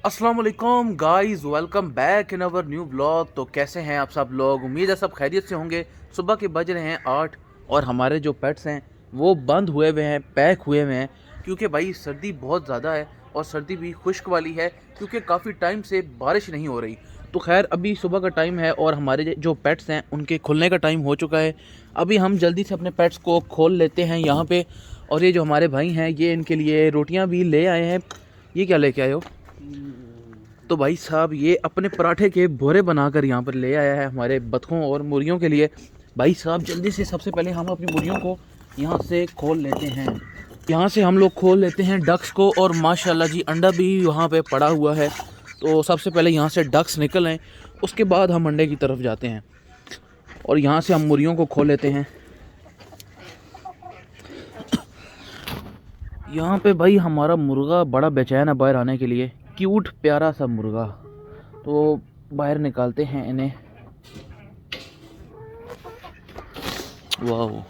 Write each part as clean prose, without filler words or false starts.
अस्सलाम वालेकुम guys, welcome back in our new blog. तो कैसे हैं आप सब लोग? उम्मीद है सब खैरियत से होंगे। सुबह के बज रहे हैं 8 और हमारे जो पेट्स हैं वो बंद हुए हुए हैं, पैक हुए हुए हैं, क्योंकि भाई सर्दी बहुत ज़्यादा है और सर्दी भी खुश्क वाली है क्योंकि काफ़ी टाइम से बारिश नहीं हो रही। तो खैर अभी सुबह का टाइम है और हमारे जो पेट्स हैं उनके खुलने का टाइम हो चुका है। अभी हम जल्दी से अपने पेट्स को खोल लेते हैं यहाँ पे। और ये जो हमारे भाई हैं ये इनके लिए रोटियाँ भी ले आए हैं। ये क्या लेके आए हो? तो भाई साहब ये अपने पराठे के भोरे बनाकर यहाँ पर ले आया है हमारे बतखों और मुर्गियों के लिए। भाई साहब जल्दी से सबसे पहले हम अपनी मुर्गियों को यहाँ से खोल लेते हैं। यहाँ से हम लोग खोल लेते हैं डक्स को और माशाल्लाह जी अंडा भी वहाँ पे पड़ा हुआ है। तो सबसे पहले यहाँ से डक्स निकल आए, उसके बाद हम अंडे की तरफ जाते हैं और यहाँ से हम मुर्गियों को खोल लेते हैं। यहाँ पे भाई हमारा मुर्गा बड़ा बेचैन है बाहर आने के लिए, क्यूट प्यारा सा मुर्गा। तो बाहर निकालते हैं इन्हें। वाह,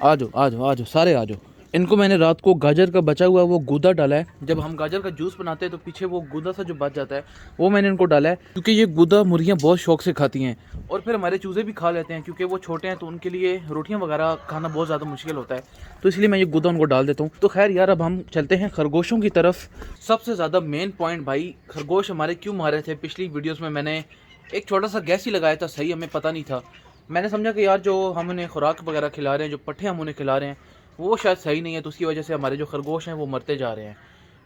आ जाओ आ जाओ आ जाओ, सारे आ जाओ। इनको मैंने रात को गाजर का बचा हुआ वो गूदा डाला है। जब हम गाजर का जूस बनाते हैं तो पीछे वो गूदा सा जो बच जाता है वो मैंने इनको डाला है, क्योंकि ये गूदा मुर्गियाँ बहुत शौक से खाती हैं और फिर हमारे चूज़े भी खा लेते हैं क्योंकि वो छोटे हैं तो उनके लिए रोटियां वगैरह खाना बहुत ज़्यादा मुश्किल होता है। तो इसलिए मैं ये गूदा उनको डाल देता हूँ। तो खैर यार अब हम चलते हैं खरगोशों की तरफ। सबसे ज़्यादा मेन पॉइंट भाई, खरगोश हमारे क्यों मारे थे? पिछली वीडियोज़ में मैंने एक छोटा सा गैस ही लगाया था, सही हमें पता नहीं था। मैंने समझा कि यार जो हम उन्हें खुराक वगैरह खिला रहे हैं, जो पट्ठे हम उन्हें खिला रहे हैं वो शायद सही नहीं है, तो उसकी वजह से हमारे जो खरगोश हैं वो मरते जा रहे हैं,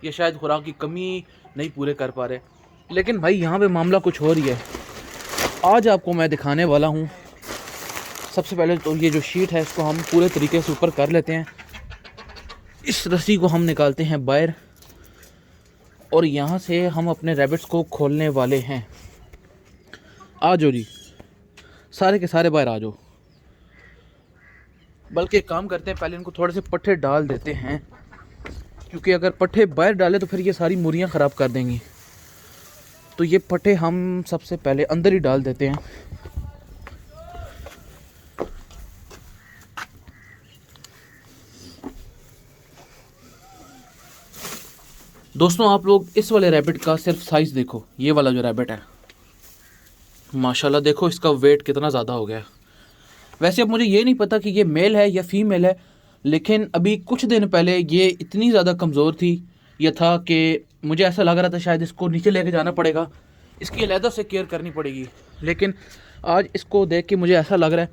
ये शायद खुराक की कमी नहीं पूरे कर पा रहे। लेकिन भाई यहाँ पे मामला कुछ और ही है। आज आपको मैं दिखाने वाला हूँ। सबसे पहले तो ये जो शीट है इसको हम पूरे तरीके से ऊपर कर लेते हैं। इस रस्सी को हम निकालते हैं बाहर और यहाँ से हम अपने रैबिट्स को खोलने वाले हैं। आ जाओ जी, सारे के सारे बाहर आ जाओ। बल्कि एक काम करते हैं, पहले इनको थोड़े से पट्टे डाल देते हैं, क्योंकि अगर पट्टे बाहर डाले तो फिर ये सारी मुर्गियाँ ख़राब कर देंगी। तो ये पट्टे हम सबसे पहले अंदर ही डाल देते हैं। दोस्तों आप लोग इस वाले रैबिट का सिर्फ साइज़ देखो। ये वाला जो रैबिट है माशाल्लाह देखो इसका वेट कितना ज़्यादा हो गया है। वैसे अब मुझे ये नहीं पता कि ये मेल है या फीमेल है, लेकिन अभी कुछ दिन पहले ये इतनी ज़्यादा कमज़ोर थी या था कि मुझे ऐसा लग रहा था शायद इसको नीचे लेके जाना पड़ेगा, इसकी अलहदा से केयर करनी पड़ेगी। लेकिन आज इसको देख के मुझे ऐसा लग रहा है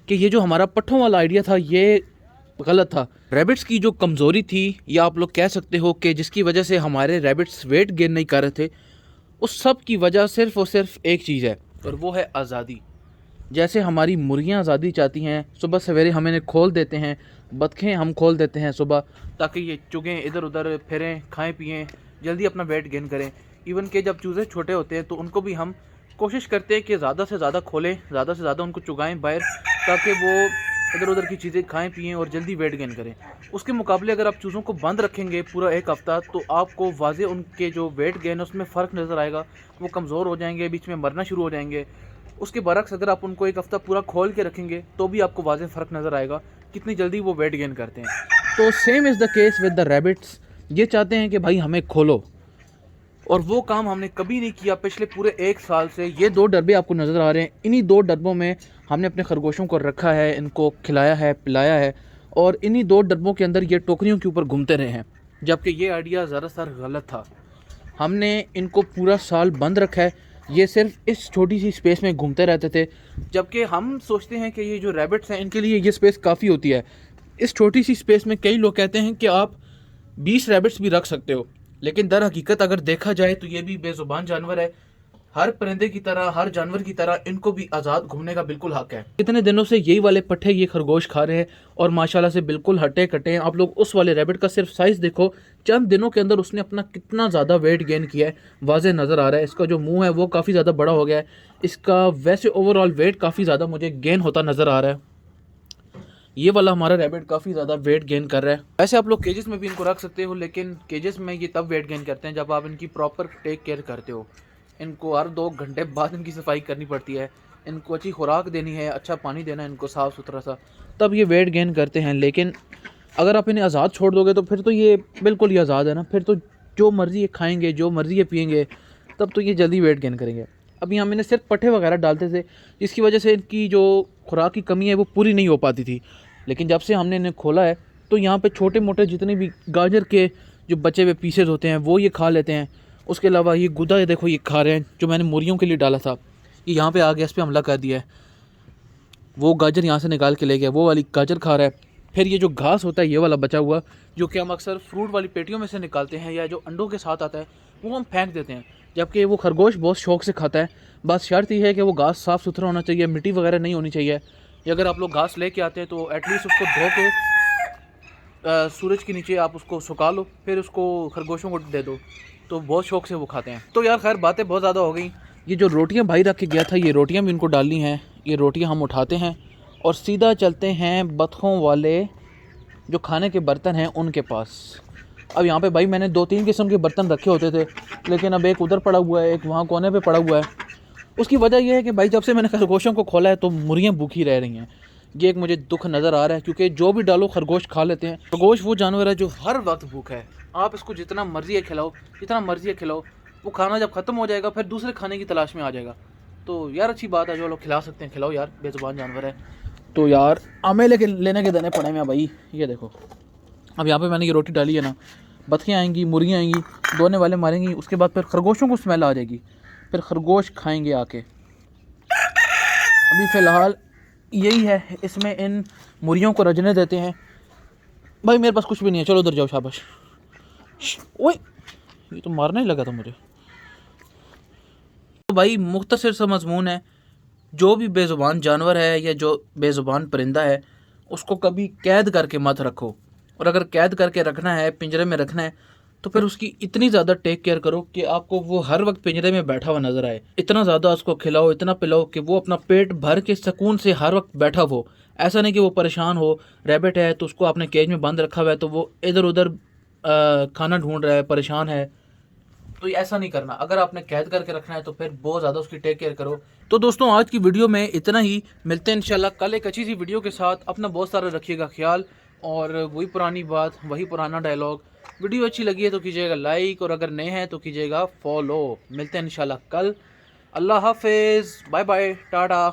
कि ये जो हमारा पट्ठों वाला आइडिया था ये गलत था। रैबिट्स की जो कमज़ोरी थी, या आप लोग कह सकते हो कि जिसकी वजह से हमारे रैबिट्स वेट गेन नहीं कर रहे थे, उस सब की वजह सिर्फ़ और सिर्फ एक चीज़ है और वो है आज़ादी। जैसे हमारी मुर्गियाँ आज़ादी चाहती हैं, सुबह सवेरे हम इन्हें खोल देते हैं, बतखें हम खोल देते हैं सुबह, ताकि ये चुगें, इधर उधर फिरें, खाएं पिएं, जल्दी अपना वेट गेन करें। इवन के जब चूज़े छोटे होते हैं तो उनको भी हम कोशिश करते हैं कि ज़्यादा से ज़्यादा खोलें, ज़्यादा से ज़्यादा उनको चुगाएं बाहर, ताकि वो इधर उधर की चीज़ें खाएं पिएं और जल्दी वेट गेन करें। उसके मुकाबले अगर आप चूज़ों को बंद रखेंगे पूरा एक हफ़्ता तो आपको वाज़े उनके जो वेट गेन है उसमें फ़र्क नज़र आएगा। वो कमज़ोर हो जाएंगे, बीच में मरना शुरू हो जाएंगे। उसके बरक्स अगर आप उनको एक हफ़्ता पूरा खोल के रखेंगे तो भी आपको वाज़े फ़र्क नज़र आएगा कितनी जल्दी वो वेट गेन करते हैं। तो same is the case with the rabbits. ये चाहते हैं कि भाई हमें खोलो, और वो काम हमने कभी नहीं किया पिछले पूरे एक साल से। ये 2 डब्बे आपको नज़र आ रहे हैं, इन्हीं 2 डब्बों में हमने अपने खरगोशों को रखा है, इनको खिलाया है, पिलाया है, और इन्हीं 2 डब्बों के अंदर ये टोकरियों के ऊपर घूमते रहे हैं। जबकि ये आइडिया ज़्यादातर गलत था। हमने इनको पूरा साल बंद रखा है, ये सिर्फ इस छोटी सी स्पेस में घूमते रहते थे। जबकि हम सोचते हैं कि ये जो रैबिट्स हैं इनके लिए ये स्पेस काफ़ी होती है। इस छोटी सी स्पेस में कई लोग कहते हैं कि आप 20 रैबिट्स भी रख सकते हो, लेकिन दर हकीकत अगर देखा जाए तो ये भी बेजुबान जानवर है। हर परिंदे की तरह, हर जानवर की तरह इनको भी आज़ाद घूमने का बिल्कुल हक है। कितने दिनों से यही वाले पट्ठे ये खरगोश खा रहे हैं और माशाल्लाह से बिल्कुल हटे कटे हैं। आप लोग उस वाले रैबिट का सिर्फ साइज़ देखो, चंद दिनों के अंदर उसने अपना कितना ज़्यादा वेट गेन किया है, वाज़े नज़र आ रहा है। इसका जो मुंह है वो काफ़ी ज़्यादा बड़ा हो गया है। इसका वैसे ओवरऑल वेट काफ़ी ज़्यादा मुझे गेन होता नज़र आ रहा है। ये वाला हमारा रैबिट काफ़ी ज़्यादा वेट गेन कर रहा है। वैसे आप लोग केजेस में भी इनको रख सकते हो, लेकिन केजेस में ये तब वेट गेन करते हैं जब आप इनकी प्रॉपर टेक केयर करते हो। इनको हर 2 घंटे बाद इनकी सफाई करनी पड़ती है, इनको अच्छी खुराक देनी है, अच्छा पानी देना है इनको साफ़ सुथरा सा, तब ये वेट गेन करते हैं। लेकिन अगर आप इन्हें आज़ाद छोड़ दोगे तो फिर तो ये बिल्कुल ही आज़ाद है ना, फिर तो जो मर्ज़ी ये खाएंगे, जो मर्ज़ी ये पिएंगे, तब तो ये जल्दी वेट गेन करेंगे। अब यहाँ मैंने सिर्फ पट्ठे वगैरह डालते थे, जिसकी वजह से इनकी जो खुराक की कमी है वो पूरी नहीं हो पाती थी। लेकिन जब से हमने इन्हें खोला है तो यहाँ पे छोटे मोटे जितने भी गाजर के जो बचे हुए पीसेज होते हैं वो ये खा लेते हैं। उसके अलावा ये गुदा ये देखो ये खा रहे हैं, जो मैंने मुर्गियों के लिए डाला था ये यहाँ पे आ गया, इस पर हमला कर दिया है। वो गाजर यहाँ से निकाल के ले गया, वो वाली गाजर खा रहा है। फिर ये जो घास होता है ये वाला बचा हुआ, जो कि हम अक्सर फ्रूट वाली पेटियों में से निकालते हैं या जो अंडों के साथ आता है वो हम फेंक देते हैं, जबकि वो खरगोश बहुत शौक से खाता है। बस शर्त ये है कि वो घास साफ़ सुथरा होना चाहिए, मिट्टी वगैरह नहीं होनी चाहिए। या अगर आप लोग घास लेके आते हैं तो एटलीस्ट उसको धो के सूरज के नीचे आप उसको सुखा लो, फिर उसको खरगोशों को दे दो, तो बहुत शौक से वो खाते हैं। तो यार खैर बातें बहुत ज़्यादा हो गई। ये जो रोटियां भाई रख के गया था, ये रोटियां भी इनको डालनी हैं। ये रोटियां हम उठाते हैं और सीधा चलते हैं बतखों वाले जो खाने के बर्तन हैं उनके पास। अब यहाँ पे भाई मैंने 2-3 किस्म के बर्तन रखे होते थे, लेकिन अब एक उधर पड़ा हुआ है, एक वहाँ कोने पे पड़ा हुआ है। उसकी वजह यह है कि भाई जब से मैंने खरगोशों को खोला है तो मुर्गियाँ भूखी रह रही हैं। ये एक मुझे दुख नज़र आ रहा है, क्योंकि जो भी डालो खरगोश खा लेते हैं। खरगोश वो जानवर है जो हर वक्त भूखा है। आप इसको जितना मर्जी है खिलाओ, जितना मर्जी है खिलाओ, वो खाना जब ख़त्म हो जाएगा फिर दूसरे खाने की तलाश में आ जाएगा। तो यार अच्छी बात है, जो लोग खिला सकते हैं खिलाओ यार, बेज़ुबान जानवर है। तो यार हमें लेने के देने पड़े हैं भाई। ये देखो अब यहाँ पे मैंने ये रोटी डाली है ना, बतखें आएंगी, मुर्गियाँ आएंगी, दोने वाले मारेंगी, उसके बाद फिर खरगोशों को स्मेल आ जाएगी, फिर खरगोश खाएंगे आके। अभी फ़िलहाल यही है, इसमें इन मुर्गियों को रजने देते हैं। भाई मेरे पास कुछ भी नहीं है, चलो उधर जाओ, शाबाश। ओए ये तो मारने ही लगा था मुझे। तो भाई मुख्तसर सा मज़मून है, जो भी बेज़ुबान जानवर है या जो बेज़ुबान परिंदा है उसको कभी कैद करके मत रखो। और अगर कैद करके रखना है, पिंजरे में रखना है, तो फिर उसकी इतनी ज़्यादा टेक केयर करो कि आपको वो हर वक्त पिंजरे में बैठा हुआ नज़र आए। इतना ज़्यादा उसको खिलाओ, इतना पिलाओ कि वो अपना पेट भर के सुकून से हर वक्त बैठा हो। ऐसा नहीं कि वो परेशान हो। रैबिट है तो उसको आपने केज में बंद रखा हुआ है तो वो इधर उधर खाना ढूंढ रहा है, परेशान है, तो ऐसा नहीं करना। अगर आपने कैद करके रखना है तो फिर बहुत ज़्यादा उसकी टेक केयर करो। तो दोस्तों आज की वीडियो में इतना ही, मिलते हैं इंशाल्लाह कल एक अच्छी सी वीडियो के साथ। अपना बहुत सारा रखिएगा ख्याल, और वही पुरानी बात, वही पुराना डायलॉग। वीडियो अच्छी लगी है तो कीजिएगा लाइक, और अगर नए हैं तो कीजिएगा फॉलो। मिलते हैं इंशाल्लाह कल। अल्लाह हाफिज़, बाय बाय, टाटा।